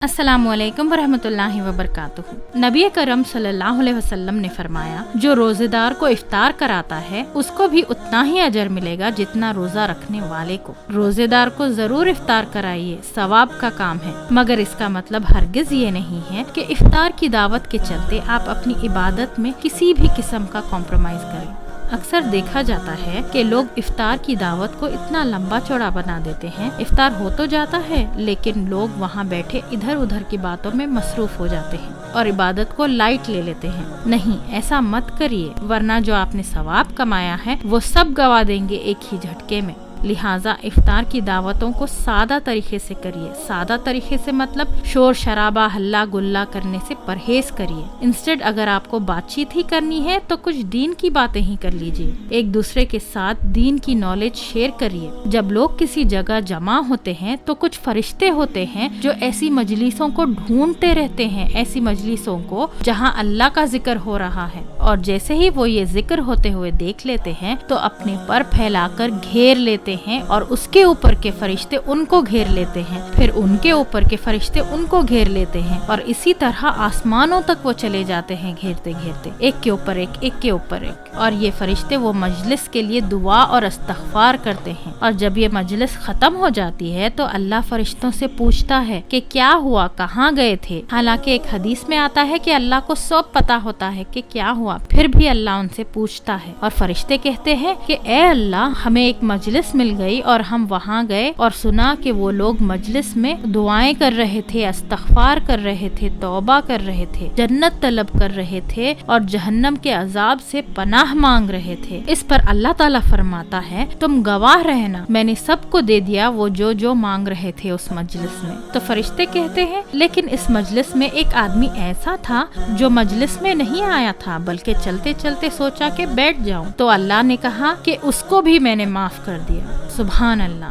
अस्सलाम वालेकुम वरहमतुल्लाहि वबरकातुहू। नबी करम सल्लल्लाहु अलैहि वसल्लम ने फरमाया, जो रोजेदार को इफ्तार कराता है उसको भी उतना ही अजर मिलेगा जितना रोजा रखने वाले को। रोजेदार को जरूर इफ्तार कराइए, सवाब का काम है, मगर इसका मतलब हरगिज ये नहीं है कि इफ्तार की दावत के चलते आप अपनी इबादत में किसी भी किस्म का कॉम्प्रोमाइज करें। अक्सर देखा जाता है कि लोग इफ्तार की दावत को इतना लंबा चौड़ा बना देते हैं। इफ्तार हो तो जाता है, लेकिन लोग वहाँ बैठे इधर उधर की बातों में मसरूफ हो जाते हैं और इबादत को लाइट ले लेते हैं। नहीं, ऐसा मत करिए, वरना जो आपने सवाब कमाया है वो सब गवा देंगे एक ही झटके में। लिहाजा इफ्तार की दावतों को सादा तरीके से करिए। सादा तरीके से मतलब शोर शराबा हल्ला गुल्ला करने से परहेज करिए। इंस्टेड अगर आपको बातचीत ही करनी है तो कुछ दीन की बातें ही कर लीजिए। एक दूसरे के साथ दीन की नॉलेज शेयर करिए। जब लोग किसी जगह जमा होते हैं तो कुछ फरिश्ते होते हैं जो ऐसी मजलिसों को ढूंढते रहते हैं, ऐसी मजलिसों को जहाँ अल्लाह का जिक्र हो रहा है, और जैसे ही वो ये जिक्र होते हुए देख लेते हैं तो अपने पर फैलाकर घेर लेते हैं और उसके ऊपर के फरिश्ते उनको घेर लेते हैं, फिर उनके ऊपर के फरिश्ते उनको घेर लेते हैं, और इसी तरह आसमानों तक वो चले जाते हैं घेरते घेरते, एक के ऊपर एक, एक के ऊपर एक। और ये फरिश्ते वो मजलिस के लिए दुआ और इस्तग़फ़ार करते हैं। और जब ये मजलिस खत्म हो जाती है तो अल्लाह फरिश्तों से पूछता है कि क्या हुआ, कहाँ गए थे। हालांकि एक हदीस में आता है कि अल्लाह को सब पता होता है कि क्या हुआ, फिर भी अल्लाह उनसे पूछता है। और फरिश्ते कहते हैं कि ए अल्लाह, हमें एक मजलिस मिल गई और हम वहाँ गए और सुना कि वो लोग मजलिस में दुआएं कर रहे थे, इस्तग़फ़ार कर रहे थे, तौबा कर रहे थे, जन्नत तलब कर रहे थे और जहन्नम के अजाब से पनाह मांग रहे थे। इस पर अल्लाह ताला फरमाता है, तुम गवाह रहना, मैंने सबको दे दिया वो जो जो मांग रहे थे उस मजलिस में। तो फरिश्ते कहते हैं, लेकिन इस मजलिस में एक आदमी ऐसा था जो मजलिस में नहीं आया था, बल्कि चलते चलते सोचा कि बैठ जाऊं। तो अल्लाह ने कहा कि उसको भी मैंने माफ कर दिया। सुभान अल्लाह।